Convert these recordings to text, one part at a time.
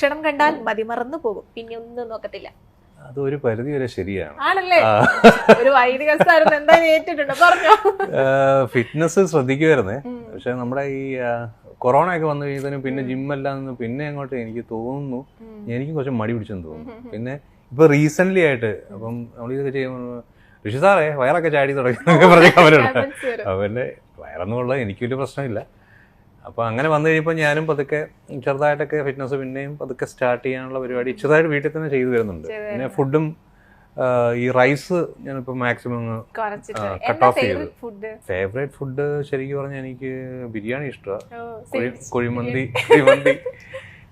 ക്ഷണം കണ്ടാൽ മതിമറന്നു പോകും, പിന്നെ ഒന്നും നോക്കത്തില്ല. അതൊരു പരിധി വരെ ശരിയാണ്. ആണല്ലേ? ഒരു വൈദിക സ്ഥാനം എന്തായാലും ഏറ്റിട്ടുണ്ടോ? പറഞ്ഞോ. ഫിറ്റ്നസ് ശ്രദ്ധിക്കുമായിരുന്നേ, പക്ഷെ നമ്മുടെ ഈ കൊറോണ ഒക്കെ വന്നു കഴിഞ്ഞാൽ പിന്നെ ജിമ്മെല്ലാം നിന്ന് പിന്നെ അങ്ങോട്ട് എനിക്ക് തോന്നുന്നു എനിക്ക് കുറച്ച് മടി പിടിച്ചെന്ന് തോന്നുന്നു. പിന്നെ ഇപ്പൊ റീസെന്റ് ആയിട്ട് അപ്പം നമ്മളിതൊക്കെ ചെയ്യുമ്പോൾ ഋഷി സാറേ വയറൊക്കെ ചാടി തുടങ്ങി പറഞ്ഞ അവരുണ്ട്. അവന്റെ വയറെന്നുള്ള എനിക്ക് വലിയ പ്രശ്നമില്ല. അപ്പോൾ അങ്ങനെ വന്നു കഴിയുമ്പോൾ ഞാനും പതുക്കെ ചെറുതായിട്ടൊക്കെ ഫിറ്റ്നസ് പിന്നെയും പതുക്കെ സ്റ്റാർട്ട് ചെയ്യാനുള്ള പരിപാടി ചെറുതായിട്ട് വീട്ടിൽ തന്നെ ചെയ്തു വരുന്നുണ്ട്. പിന്നെ ഫുഡും ഈ റൈസ് ഞാനിപ്പോൾ മാക്സിമം കട്ട് ഓഫ് ചെയ്തു. ഫേവറേറ്റ് ഫുഡ് ശരിക്കും പറഞ്ഞാൽ എനിക്ക് ബിരിയാണി ഇഷ്ടമാണ്,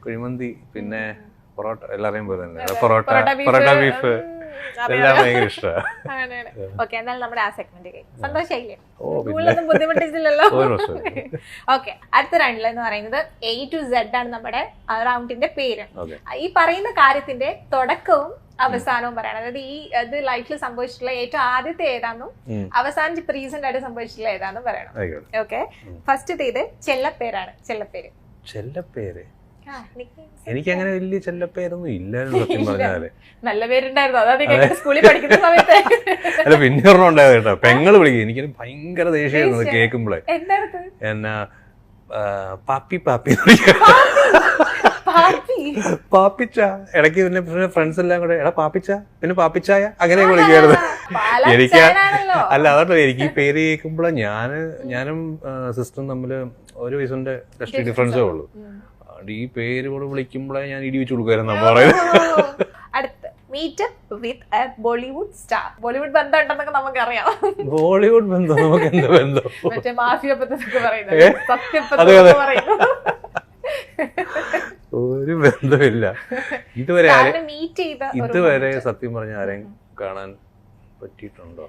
കുഴിമന്തി പിന്നെ പൊറോട്ട, എല്ലാവരെയും പോലെ തന്നെ പൊറോട്ട ബീഫ് എല്ലാം ഭയങ്കര ഇഷ്ടമാണ്. നമ്മുടെ ആ സെഗ്മെന്റ് സന്തോഷമായില്ലേ? ബുദ്ധിമുട്ടിച്ചില്ലല്ലോ. ഓക്കെ, അടുത്ത റൗണ്ടിൽ എന്ന് പറയുന്നത് A to Z ആണ് നമ്മുടെ റൗണ്ടിന്റെ പേര്. ഈ പറയുന്ന കാര്യത്തിന്റെ തുടക്കവും അവസാനവും പറയണം. അതായത് ഈ ഇത് ലൈഫിൽ സംഭവിച്ചിട്ടുള്ള ഏറ്റവും ആദ്യത്തെ ഏതാണെന്നും അവസാനം റീസെന്റ് ആയിട്ട് സംഭവിച്ചിട്ടുള്ള ഏതാണെന്നും പറയണം. ഓക്കെ, ഫസ്റ്റ് ഇത് ചെല്ലപ്പേരാണ്. ചെല്ലപ്പേര് എനിക്ക് അങ്ങനെ വലിയ ചെല്ലപ്പേരൊന്നും ഇല്ലായിരുന്നു സത്യം പറഞ്ഞാല്. നല്ല പേരുണ്ടായിരുന്നു സ്കൂളിൽ പഠിക്കുന്ന സമയത്ത്. അല്ല, പിന്നെ ഒരെണ്ണം ഉണ്ടായത് കേട്ടോ, പെങ്ങള് വിളിക്കും. എനിക്ക് ഭയങ്കര ദേഷ്യമായിരുന്നു കേൾക്കുമ്പോഴേ. എന്നാ പാപ്പി പാപ്പിച്ച, ഇടയ്ക്ക് പിന്നെ ഫ്രണ്ട്സ് എല്ലാം കൂടെ എടാ പാപ്പിച്ച, പിന്നെ പാപ്പിച്ചായ അങ്ങനെയൊക്കെ വിളിക്കുമായിരുന്നു. എനിക്ക് അല്ല അതല്ലോ, എനിക്ക് ഈ പേര് കേൾക്കുമ്പോഴേ ഞാനും സിസ്റ്ററും തമ്മിൽ 1 വയസ്സിന്റെ ഡിഫറൻസേ ഉള്ളൂ. ഈ പേര് കൂടെ വിളിക്കുമ്പോഴേ ഞാൻ ഇടി വെച്ച് കൊടുക്കുമായിരുന്നു നമ്മൾ പറയുന്നത്. ബോളിവുഡ് സ്റ്റാർ. ബോളിവുഡ് ബന്ധം ഉണ്ടെന്നൊക്കെ നമുക്കറിയാം. ബോളിവുഡ് ബന്ധം നമുക്ക് എന്താ ബന്ധം? ഒരു ബന്ധമില്ല. ഇതുവരെ സത്യം പറഞ്ഞ ആരെയും കാണാൻ പറ്റിയിട്ടുണ്ടോ?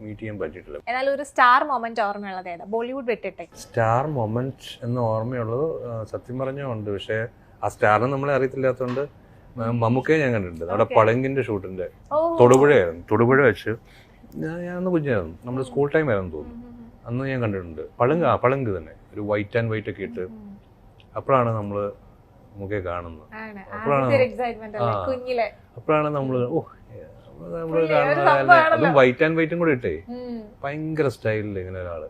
മീറ്റ് ചെയ്യാൻ പറ്റിയിട്ടില്ല. എന്നാൽ ഒരു സ്റ്റാർ മൊമെന്റ് ഓർമ്മയുള്ളത് ഏതാ ബോളിവുഡ് വിട്ടിട്ട്? സ്റ്റാർ മൊമെന്റ് എന്ന് ഓർമ്മയുള്ളത് സത്യം പറഞ്ഞുണ്ട്, പക്ഷെ ആ സ്റ്റാറിനെ നമ്മളെ അറിയത്തില്ലാത്തതുകൊണ്ട് മമ്മൂക്കയെ ഞാൻ കണ്ടിട്ടുണ്ട്. അവിടെ പളങ്കിന്റെ ഷൂട്ടിന്റെ തൊടുപുഴ വെച്ച് ഞാനന്ന് കുഞ്ഞായിരുന്നു, നമ്മുടെ സ്കൂൾ ടൈം ആയിരുന്നു തോന്നുന്നു. അന്ന് ഞാൻ കണ്ടിട്ടുണ്ട്. പളങ്ക് തന്നെ ഒരു വൈറ്റ് ആൻഡ് വൈറ്റ് ഒക്കെ ഇട്ട്. അപ്പോഴാണ് നമ്മള് മമ്മൂക്കയെ കാണുന്നത്. അപ്പോഴാണ് നമ്മള് അതും വൈറ്റ് ആൻഡ് വൈറ്റും കൂടെ ഇട്ടേ ഭയങ്കര സ്റ്റൈലില് ഇങ്ങനെ ഒരാള്.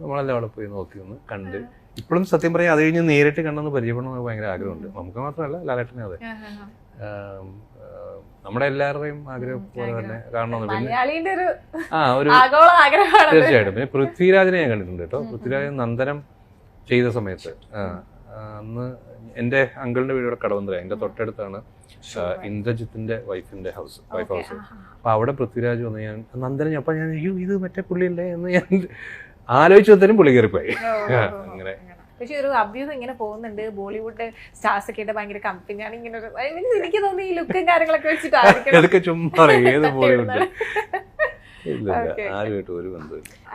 നമ്മളെല്ലാം അവിടെ പോയി നോക്കി ഒന്ന് കണ്ട്. ഇപ്പോഴും സത്യം പറയാം അത് കഴിഞ്ഞ് നേരിട്ട് കണ്ടെന്ന് പരിചയപ്പെടണമെന്ന് ഭയങ്കര ആഗ്രഹമുണ്ട്. നമുക്ക് മാത്രമല്ല, ലാലേട്ടനെ അതെ, നമ്മുടെ എല്ലാവരുടെയും ആഗ്രഹം പോലെ തന്നെ കാണണമെന്ന്. പിന്നെ ഒരു തീർച്ചയായിട്ടും. പിന്നെ പൃഥ്വിരാജിനെ ഞാൻ കണ്ടിട്ടുണ്ട് കേട്ടോ. പൃഥ്വിരാജ് നന്ദനം ചെയ്ത സമയത്ത് അന്ന് എന്റെ അങ്കിളിന്റെ വീട് ഇവിടെ കടവന്തര, എന്റെ തൊട്ടടുത്താണ് ഇന്ദ്രജിത്തിന്റെ വൈഫ് ഹൗസ്. അപ്പൊ അവിടെ പൃഥ്വിരാജ് വന്ന് ഞാൻ നന്ദനം, അപ്പൊ ഞാൻ ഇത് മറ്റേ പുള്ളിയല്ലേ എന്ന് ഞാൻ ആലോചിച്ചതിനും പുള്ളി കയറിപ്പോയി. അങ്ങനെ പക്ഷെ ഒരു അഭ്യൂഹം ഇങ്ങനെ പോകുന്നുണ്ട്, ബോളിവുഡ് സ്റ്റാർസ് ഒക്കെ ഭയങ്കര കമ്പനിയാണ് ഇങ്ങനെ. എനിക്ക് തോന്നുന്നു ഈ ലുക്കും കാര്യങ്ങളൊക്കെ വെച്ചിട്ട് ചുമ്മാ ഏത് ബോളിവുഡ്.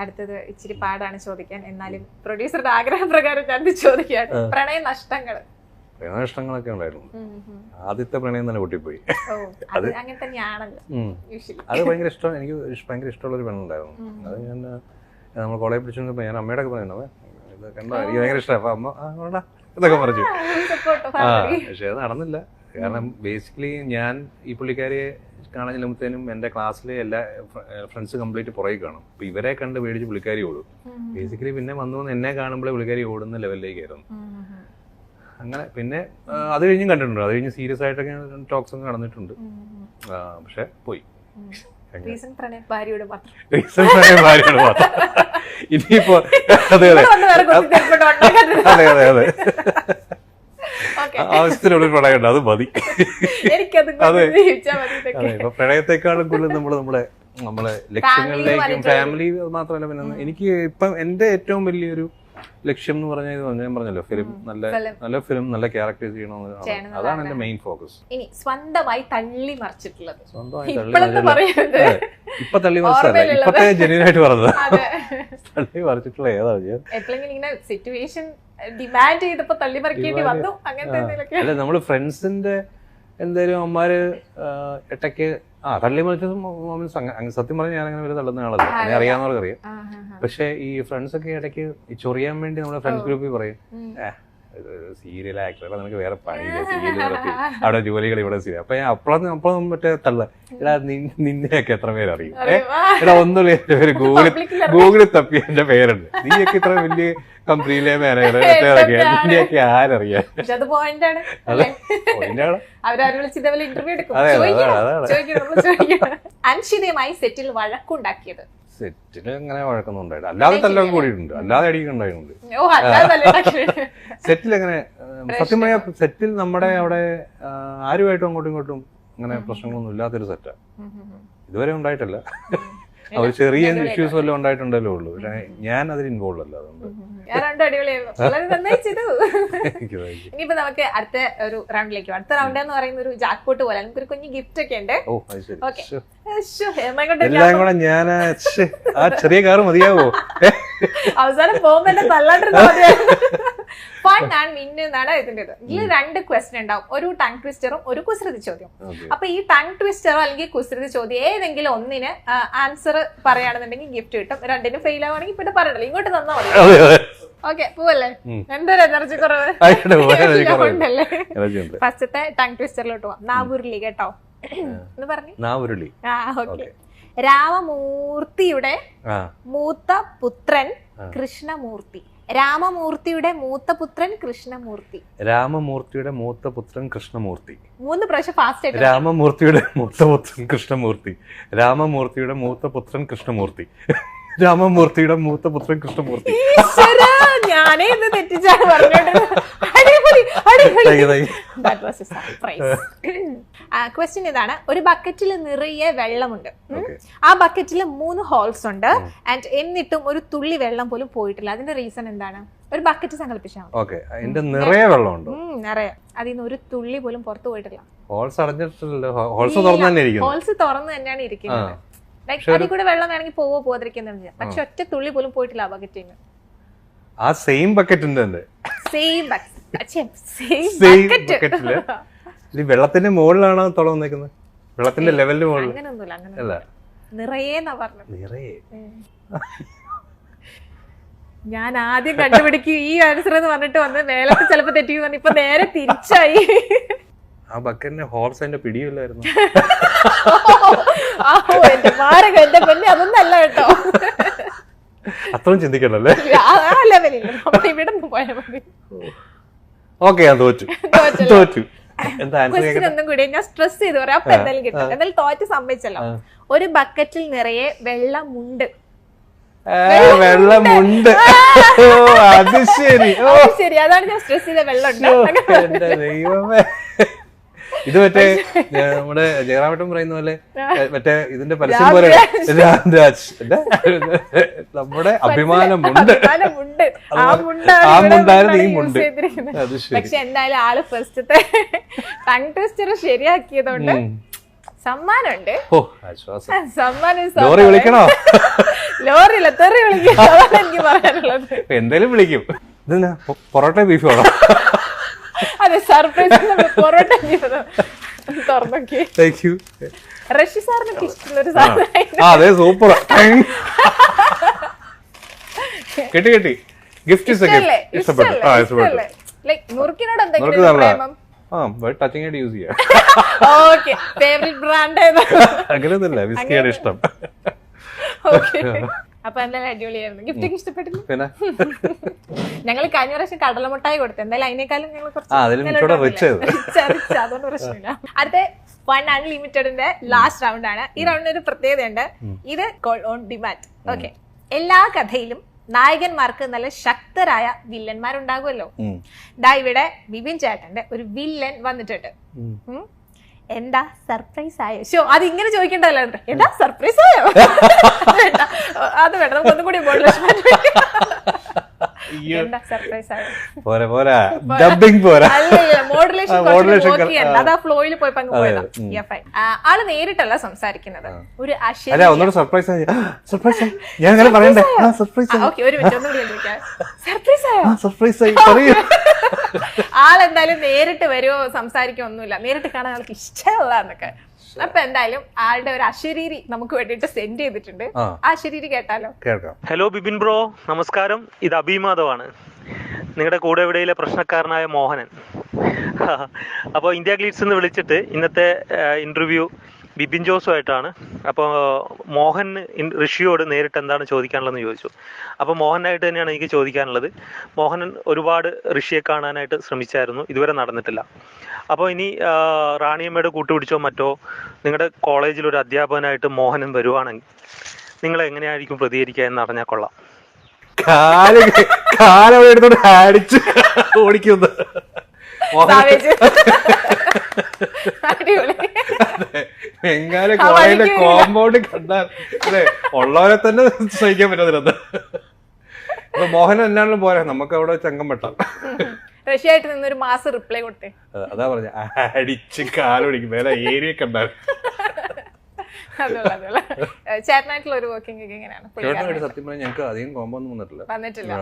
അടുത്തത് ഇച്ചിരി പാടാണ് ചോദിക്കാൻ, എന്നാലും പ്രൊഡ്യൂസറുടെ ആഗ്രഹപ്രകാരം ഞാൻ ചോദിക്കാണ്. പ്രണയ നഷ്ടങ്ങളൊക്കെ ഉണ്ടായിരുന്നു. ആദ്യത്തെ പ്രണയം തന്നെ പൊട്ടിപ്പോയി. അത് അങ്ങനെ തന്നെയാണല്ലോ. അത് ഭയങ്കര ഇഷ്ടം, എനിക്ക് ഭയങ്കര ഇഷ്ടമുള്ള ഒരു പെണ്ണുണ്ടായിരുന്നു. അത് ഞാൻ നമ്മൾ കോളേജ് പിടിച്ചോണ്ടപ്പോ ഞാൻ അമ്മയുടെ ഒക്കെ പറയുന്നത് ഇത് കണ്ടോ എനിക്ക് ഭയങ്കര ഇഷ്ടമാണ്. അപ്പൊ അമ്മ ഇതൊക്കെ പറഞ്ഞു. പക്ഷെ അത് നടന്നില്ല. കാരണം ബേസിക്കലി ഞാൻ ഈ പുള്ളിക്കാരിയെ കാണാൻ ചെല്ലുമ്പോഴത്തേനും എൻ്റെ ക്ലാസ്സിലെ എല്ലാ ഫ്രണ്ട്സ് കംപ്ലീറ്റ് പുറകെ കാണും. അപ്പൊ ഇവരെ കണ്ട് പേടിച്ച് പുള്ളിക്കാരി ഓടും. ബേസിക്കലി പിന്നെ വന്നു എന്നെ കാണുമ്പോഴേ പുള്ളിക്കാരി ഓടുന്ന ലെവലിലേക്കായിരുന്നു. അങ്ങനെ പിന്നെ അത് കഴിഞ്ഞും കണ്ടിട്ടുണ്ട്. അത് കഴിഞ്ഞ് സീരിയസ് ആയിട്ടൊക്കെ ടോക്സ് ഒക്കെ നടന്നിട്ടുണ്ട്. പക്ഷെ പോയി. ഭാര്യയോട് മാത്രം. ഇനിയിപ്പോ അതെ ആവശ്യത്തിനുള്ള പ്രണയമുണ്ട്, അത് മതി. അതെ അതെ. ഇപ്പൊ പ്രണയത്തെക്കാളും കൂടുതൽ നമ്മളെ ലക്ഷ്യങ്ങളിലേക്കും ഫാമിലി മാത്രമല്ല, പിന്നെ എനിക്ക് ഇപ്പം എന്റെ ഏറ്റവും വലിയൊരു ലക്ഷ്യം എന്ന് പറഞ്ഞാൽ ഞാൻ പറഞ്ഞല്ലോ, ഫിലിം നല്ല ഫിലിം നല്ല ക്യാരക്ടേഴ്സ് ചെയ്യണമെന്ന്. അതാണ് എന്റെ മെയിൻ ഫോക്കസ്. ഇനി സ്വന്തമായി തള്ളി മറിച്ചിട്ടുള്ളത്, ഇപ്പൊ തള്ളി മറിച്ചല്ല, ഇപ്പത്തെ ജെന്യൂനായിട്ട് പറഞ്ഞത്. തള്ളി മറിച്ചിട്ടുള്ള ഏതാണ്? എപ്പോഴെങ്കിലും ഇങ്ങനെ സിറ്റുവേഷൻ ഡിമാൻഡ് ചെയ്തപ്പോ തള്ളി മറിക്കേണ്ടി വന്നു അങ്ങനത്തെ? അല്ല, നമ്മള് ഫ്രണ്ട്സിന്റെ എന്തായാലും അമ്മമാര് ഇടയ്ക്ക് തള്ളി മറിച്ച സത്യം പറഞ്ഞാൽ ഞാൻ അങ്ങനെ വലിയ തള്ളുന്ന ആളല്ല, അങ്ങനെ അറിയാവുന്നവർക്ക് അറിയാം. പക്ഷെ ഈ ഫ്രണ്ട്സ് ഒക്കെ ഇടയ്ക്ക് ചൊറിയാൻ വേണ്ടി നമ്മുടെ ഫ്രണ്ട്സ് ഗ്രൂപ്പിൽ പറയും സീരിയൽ ആക്ടർ, നിനക്ക് വേറെ പണിയില്ല, സീരിയൽ അവിടെ ജോലികൾ ഇവിടെ സീരിയൽ. അപ്പൊ അപ്പോഴും മറ്റേ തള്ള, എടാ നിന്നെയൊക്കെ എത്ര പേരറിയും, എടാ ഒന്നുമില്ല എന്റെ പേര് ഗൂഗിളിൽ തപ്പി എന്റെ പേരുണ്ട്, നീയൊക്കെ ഇത്ര വലിയ കമ്പനിയിലെ മാനേജർ നിന്നെയൊക്കെ ആരറിയാം. അൻഷിതയുമായി സെറ്റിൽ വഴക്കുണ്ടാക്കിയത്? സെറ്റില് അങ്ങനെ വഴക്കൊന്നും ഉണ്ടായില്ല, അല്ലാതെ തല്ലൊക്കെ കൂടിയിട്ടുണ്ട്, അല്ലാതെ അടിയൊക്കെ ഉണ്ടായിട്ടുണ്ട്. സെറ്റിൽ അങ്ങനെ സത്യം പറയാ, സെറ്റിൽ നമ്മുടെ അവിടെ ആരുമായിട്ടും അങ്ങോട്ടും ഇങ്ങോട്ടും അങ്ങനെ പ്രശ്നങ്ങളൊന്നും ഇല്ലാത്തൊരു സെറ്റാ, ഇതുവരെ ഉണ്ടായിട്ടില്ല. അവർ ചെറിയ ഇഷ്യൂസ് വല്ലതും ഉണ്ടായിട്ടുണ്ടല്ലോ ഉള്ളൂ, ഞാൻ അതിൽ ഇൻവോൾവ് അല്ല. അതുകൊണ്ട് ഇനിയിപ്പോ നമുക്ക് അടുത്ത ഒരു റൗണ്ടിലേക്ക്, അടുത്ത റൗണ്ട് എന്ന് പറയുന്ന ഒരു ജാക്ക്പോട്ട് പോലെ നമുക്കൊരു കുഞ്ഞു ഗിഫ്റ്റ് ഒക്കെ ഉണ്ട്. എല്ലാം കൂടെ ഞാൻ ആ ചെറിയ കാറ് മതിയാവോ? അവസാനം പോകുമ്പോ തല്ലാണ്ടിരുന്ന ഫൺ ആൻഡ് വിൻ എന്നാണ് ഇതിൻ്റെത്. ഇതിൽ 2 ക്വസ്റ്റ്യൻ ഉണ്ടാവും, ഒരു ടങ് ട്വിസ്റ്ററും ഒരു കുസൃതി ചോദ്യം. അപ്പൊ ഈ ടങ് ട്വിസ്റ്ററോ അല്ലെങ്കിൽ കുസൃതി ചോദ്യം ഏതെങ്കിലും ഒന്നിന് ആൻസർ പറയുകയാണെന്നുണ്ടെങ്കിൽ ഗിഫ്റ്റ് കിട്ടും. 2നും ഫെയിൽ ആവുകയാണെങ്കിൽ പിന്നെ പറയണല്ലോ, ഇങ്ങോട്ട് തന്നാ മതി. ഓക്കെ, പോവല്ലേ? എന്തൊരു എനർജി കുറവ് ഉണ്ടല്ലേ? ഫസ്റ്റത്തെ ടങ് ട്വിസ്റ്ററിലോട്ട് പോവാം. നാവുരുളി കേട്ടോ എന്ന് പറഞ്ഞു. നാവുരുളി. ഓക്കെ. രാമമൂർത്തിയുടെ മൂത്ത പുത്രൻ കൃഷ്ണമൂർത്തി. രാമമൂർത്തിയുടെ മൂത്ത പുത്രൻ കൃഷ്ണമൂർത്തി. രാമമൂർത്തിയുടെ മൂത്ത പുത്രൻ കൃഷ്ണമൂർത്തി. 3 പ്രാവശ്യം ഫാസ്റ്റ് ആയിട്ട്. രാമമൂർത്തിയുടെ മൂത്ത പുത്രൻ കൃഷ്ണമൂർത്തി. രാമമൂർത്തിയുടെ മൂത്ത പുത്രൻ കൃഷ്ണമൂർത്തി. രാമമൂർത്തിയുടെ മൂത്ത പുത്രൻ കൃഷ്ണമൂർത്തി. ഞാനേ ഇത് തെറ്റിച്ചാണ് പറഞ്ഞോണ്ട്. ക്വസ്റ്റ്യൻ ഇതാണ്, ഒരു ബക്കറ്റിൽ നിറയെ വെള്ളമുണ്ട്, ആ ബക്കറ്റിൽ 3 ഹോൾസ് ഉണ്ട്, ആൻഡ് എന്നിട്ടും ഒരു തുള്ളി വെള്ളം പോലും പോയിട്ടില്ല. അതിന്റെ റീസൺ എന്താണ്? ഒരു ബക്കറ്റ് സങ്കല്പിച്ചാൽ നിറയെ വെള്ളമുണ്ട്, നിറയെ, അതിന്ന് ഒരു തുള്ളി പോലും പുറത്തു പോയിട്ടില്ല. ഹോൾസ് അടഞ്ഞിട്ടില്ലല്ലോ, ഹോൾസ് തുറന്ന് തന്നെയാണ് ഇരിക്കുന്നത്. ലൈക് അതിൽ കൂടെ വെള്ളം വേണമെങ്കിൽ പോവാതിരിക്കുന്നത്, പക്ഷെ ഒറ്റ തുള്ളി പോലും പോയിട്ടില്ല ആ ബക്കറ്റിന്. ആ സെയിം ബക്കറ്റിന്റെ വെള്ളത്തിന്റെ മുകളിലാണോ തുള വന്നേക്കുന്നത്? വെള്ളത്തിന്റെ ലെവലിന് മുകളിൽ? അങ്ങനെയൊന്നുമില്ല, നിറയേന്നാ പറഞ്ഞത്. നിറയെ. ഞാൻ ആദ്യം കണ്ടുപിടിക്കും ഈ ആൻസർ എന്ന് പറഞ്ഞിട്ട് വന്ന് മേലത്ത് ചിലപ്പോ തെറ്റിക്കും പറഞ്ഞു, ഇപ്പൊ നേരെ തിരിച്ചായി. ആ ബക്കറ്റിന്റെ ഹോൾസ് അതിന്റെ പിടിയില്ലായിരുന്നു. എന്റെ പൊന്നെ, അതൊന്നും അല്ല കേട്ടോ, അത്രയും ചിന്തിക്കണല്ലേ. ഇവിടെ പോയാൽ മതി. ഓക്കെ, ഞാൻ തോറ്റു. ഒന്നും കൂടി ഞാൻ സ്ട്രെസ് ചെയ്ത് പറയാം, അപ്പൊ എന്തായാലും കിട്ടും. എന്തായാലും തോറ്റ് സമ്മതിച്ചല്ലോ. ഒരു ബക്കറ്റിൽ നിറയെ വെള്ളമുണ്ട്. വെള്ളമുണ്ട്, അത് ശരി. ശരി, അതാണ് ഞാൻ സ്ട്രെസ് ചെയ്ത വെള്ളമുണ്ട്. ദൈവമേ, ഇത് മറ്റേ നമ്മുടെ ജയറാമേട്ടൻ പറയുന്ന പോലെ മറ്റേ ഇതിന്റെ പരസ്യം പോലെ രാംരാജ്, നമ്മുടെ അഭിമാനമുണ്ട്, ആ മുണ്ടായിരുന്നു ഈ മുണ്ട്. പക്ഷെ എന്തായാലും ആള് ഫസ്റ്റത്തെ ടങ് ട്വിസ്റ്റർ ശരിയാക്കിയതുകൊണ്ട് സമ്മാനമുണ്ട്. ലോറി വിളിക്കണോ? ലോറിയില്ല, തെറി വിളിക്കും, അതാണ് എനിക്ക് പറയാനുള്ളത്. എന്തായാലും വിളിക്കും. ഇതെന്നാ പൊറോട്ട ബീഫ് വേണം? അതെ, സർപ്രൈസ് പൊറോട്ട തുറന്നോക്കി. റഷി സാറിനൊക്കെ ഇഷ്ടമുള്ളൊരു സാധനം. അതെ, സൂപ്പർ. കിട്ടി. ഗിഫ്റ്റ് ഇഷ്ടപ്പെട്ടു. മുറുക്കിനോട് എന്തെങ്കിലും പ്രേമം? ടച്ചിങ് ആയിട്ട് യൂസ് ചെയ്യാം. ഓക്കെ, ഫേവറേറ്റ് ബ്രാൻഡ് അങ്ങനെയൊന്നുമില്ല, വിസ്കിയാണ് ഇഷ്ടം. അപ്പൊ എന്തായാലും അടിപൊളിയായിരുന്നു. ഗിഫ്റ്റൊക്കെ ഇഷ്ടപ്പെട്ടില്ല? പിന്നെ ഞങ്ങൾ കഴിഞ്ഞ പ്രാവശ്യം കടലമുട്ടായി കൊടുത്തു, എന്തായാലും അതിനേക്കാളും ഞങ്ങൾ അതുകൊണ്ട് പ്രശ്നമില്ല. അടുത്ത ഫൺ അൺലിമിറ്റഡിന്റെ ലാസ്റ്റ് റൗണ്ട് ആണ്. ഈ റൗണ്ടിന് ഒരു പ്രത്യേകതയുണ്ട്, ഇത് കോൾ ഓൺ ഡിമാൻഡ്. ഓക്കെ, എല്ലാ കഥയിലും നായകന്മാർക്ക് നല്ല ശക്തരായ വില്ലന്മാരുണ്ടാകുമല്ലോ. ദാ ഇവിടെ ബിബിൻ ചേട്ടന്റെ ഒരു വില്ലൻ വന്നിട്ടുണ്ട്. എന്താ സർപ്രൈസ് ആയോ? ഷോ അത് ഇങ്ങനെ ചോദിക്കണ്ടല്ലോ, എന്താ സർപ്രൈസ് ആയോ? അത് വേണ്ട, നമുക്ക് ഒന്നും കൂടി മോഡുലേഷൻ അതാ ഫ്ലോയിൽ പോയി പങ്ക് പോയതാ. ആള് നേരിട്ടല്ല സംസാരിക്കുന്നത്, ഒരു ആളെന്തായാലും നേരിട്ട് വരുമോ സംസാരിക്കോ ഒന്നുമില്ല, നേരിട്ട് കാണാൻ ആൾക്ക് ഇഷ്ടമല്ല എന്നൊക്കെ. അപ്പൊ എന്തായാലും ആളുടെ ഒരു അശരീരി നമുക്ക് വേണ്ടിട്ട് സെൻഡ് ചെയ്തിട്ടുണ്ട്. ആ അശരീരി കേട്ടാലോ? ഹലോ ബിബിൻ ബ്രോ, നമസ്കാരം. ഇത് അഭിമാധവാണ്. നിങ്ങളുടെ കൂടെ എവിടെയിലെ പ്രശ്നക്കാരനായ മോഹനൻ. അപ്പോൾ ഇന്ത്യ ഗ്ലിറ്റ്സ് എന്ന് വിളിച്ചിട്ട് ഇന്നത്തെ ഇൻ്റർവ്യൂ ബിബിൻ ജോസുമായിട്ടാണ്. അപ്പോൾ മോഹൻ ഋഷിയോട് നേരിട്ട് എന്താണ് ചോദിക്കാനുള്ളതെന്ന് ചോദിച്ചു. അപ്പോൾ മോഹനായിട്ട് തന്നെയാണ് എനിക്ക് ചോദിക്കാനുള്ളത്. മോഹൻ ഒരുപാട് ഋഷിയെ കാണാനായിട്ട് ശ്രമിച്ചായിരുന്നു, ഇതുവരെ നടന്നിട്ടില്ല. അപ്പോൾ ഇനി റാണിയമ്മയുടെ കൂട്ടുപിടിച്ചോ മറ്റോ നിങ്ങളുടെ കോളേജിൽ ഒരു അധ്യാപകനായിട്ട് മോഹനൻ വരുവാണെങ്കിൽ നിങ്ങൾ എങ്ങനെയായിരിക്കും പ്രതികരിക്കുക എന്ന് അറിഞ്ഞാൽ കൊള്ളാം. എടുത്തോണ്ട് അടിച്ച് ഓടിക്കുന്നു. ബംഗാളി കോളേജിന്റെ കോമ്പൗണ്ട് കണ്ടാൽ അല്ലെ ഉള്ളവരെ തന്നെ സഹിക്കാൻ പറ്റുന്നില്ല. അപ്പൊ മോഹൻ എന്നാലും പോരാ, നമുക്ക് അവിടെ ചങ്കം വെട്ടാം. റഷ്യായിട്ട് നിന്നൊരു മാസം റിപ്ലൈ കൊടുത്തേ. അതാ പറഞ്ഞ അടിച്ച് കാലൊടിക്കും വേറെ ഏരിയ കണ്ടാൽ. ചേട്ടനായിട്ടുള്ള ഒരു വർക്കിംഗ് എങ്ങനെയാണ്? സത്യം പറഞ്ഞാൽ ഞങ്ങൾക്ക് അധികം കോമ്പോ ഒന്നും വന്നിട്ടില്ല.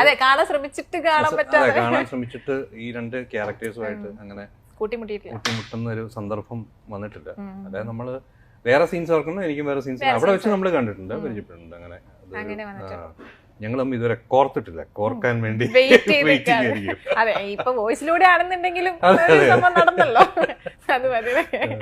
അതെ, കാണാൻ ശ്രമിച്ചിട്ട് കാണാൻ ശ്രമിച്ചിട്ട് ഈ രണ്ട് ക്യാരക്ടേഴ്സുമായിട്ട് അങ്ങനെ കൂട്ടിമുട്ടുന്ന ഒരു സന്ദർഭം വന്നിട്ടില്ല. അതായത് നമ്മള് വേറെ സീൻസ് ഓർക്കുന്നു, എനിക്കും വേറെ സീൻസ് അവിടെ വെച്ച് നമ്മൾ കണ്ടിട്ടുണ്ട്, പരിചയപ്പെട്ടിട്ടുണ്ട്. അങ്ങനെ ഞങ്ങൾ തമ്മിൽ ഇതുവരെ കോർത്തിട്ടില്ല, കോർക്കാൻ വേണ്ടി അതെ. ഇപ്പൊ വോയിസിലൂടെ ആണെന്നുണ്ടെങ്കിലും നടന്നല്ലോ, അത് മതി.